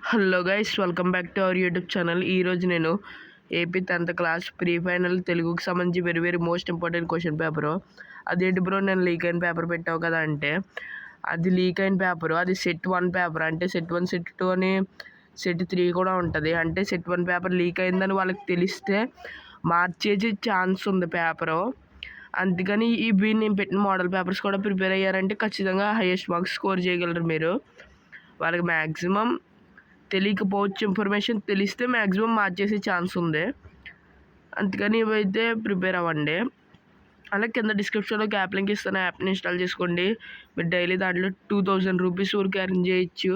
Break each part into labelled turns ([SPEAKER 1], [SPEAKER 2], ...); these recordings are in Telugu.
[SPEAKER 1] Hello guys, welcome back to our YouTube channel. ఈరోజు నేను AP 10th class pre final తెలుగుకి సంబంధించి very most important question paper. అదేంటి బ్రో, నేను లీక్ అయిన పేపర్ పెట్టావు కదా అంటే, అది లీక్ అయిన పేపరు. అది సెట్ 1 పేపర్. అంటే సెట్ 1, సెట్ 2 అని సెట్ 3 కూడా ఉంటుంది. అంటే సెట్ 1 పేపర్ లీక్ అయిందని వాళ్ళకి తెలిస్తే మార్చేసి ఛాన్స్ ఉంది పేపరు. అందుకని ఇవి నేను పెట్టిన మోడల్ పేపర్స్ కూడా ప్రిపేర్ అయ్యారంటే ఖచ్చితంగా హైయెస్ట్ మార్క్స్ స్కోర్ చేయగలరు మీరు. వాళ్ళకి మ్యాక్సిమం తెలియకపోవచ్చు, ఇన్ఫర్మేషన్ తెలిస్తే మ్యాక్సిమం మార్చేసే ఛాన్స్ ఉంది. అందుకని ఇవైతే ప్రిపేర్ అవ్వండి. అలాగే కింద డిస్క్రిప్షన్లో యాప్ లింక్ ఇస్తాను, యాప్ని ఇన్స్టాల్ చేసుకోండి. మీరు డైలీ దాంట్లో 2000 రూపీస్ వరకు ఎర్న్ చేయొచ్చు.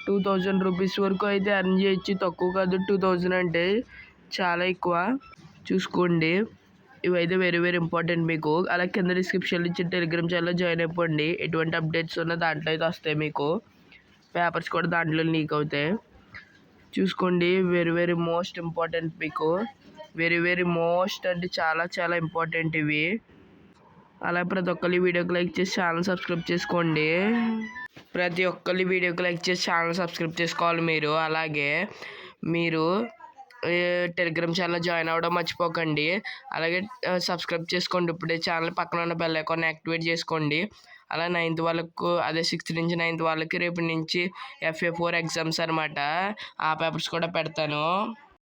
[SPEAKER 1] 2000 రూపీస్ వరకు అయితే ఎర్న్ చేయొచ్చు. తక్కువ కాదు, 2000 అంటే చాలా ఎక్కువ. చూసుకోండి, ఇవైతే వెరీ ఇంపార్టెంట్ మీకు. అలాగే కింద డిస్క్రిప్షన్లో ఇచ్చిన టెలిగ్రామ్ ఛానల్లో జాయిన్ అయిపోండి. ఎటువంటి అప్డేట్స్ ఉన్నా దాంట్లో అయితే వస్తాయి మీకు. పేపర్స్ కూడా దాంట్లో లీక్ అవుతాయి. చూసుకోండి, వెరీ మోస్ట్ ఇంపార్టెంట్ మీకు. వెరీ మోస్ట్ అంటే చాలా ఇంపార్టెంట్ ఇవి. అలాగే ప్రతి ఒక్కరి వీడియోకి లైక్ చేసి ఛానల్ సబ్స్క్రైబ్ చేసుకోండి. ప్రతి ఒక్కరి వీడియోకి లైక్ చేసి ఛానల్ సబ్స్క్రైబ్ చేసుకోవాలి మీరు. అలాగే మీరు టెలిగ్రామ్ ఛానల్ జాయిన్ అవ్వడం మర్చిపోకండి. అలాగే సబ్స్క్రైబ్ చేసుకోండి. ఇప్పుడే ఛానల్ పక్కన ఉన్న బెల్ ఐకాన్ యాక్టివేట్ చేసుకోండి. అలా 9th వాళ్ళకు, అదే 6th నుంచి 9th వాళ్ళకి రేపు నుంచి FA4 ఎగ్జామ్స్ అనమాట. ఆ పేపర్స్ కూడా పెడతాను.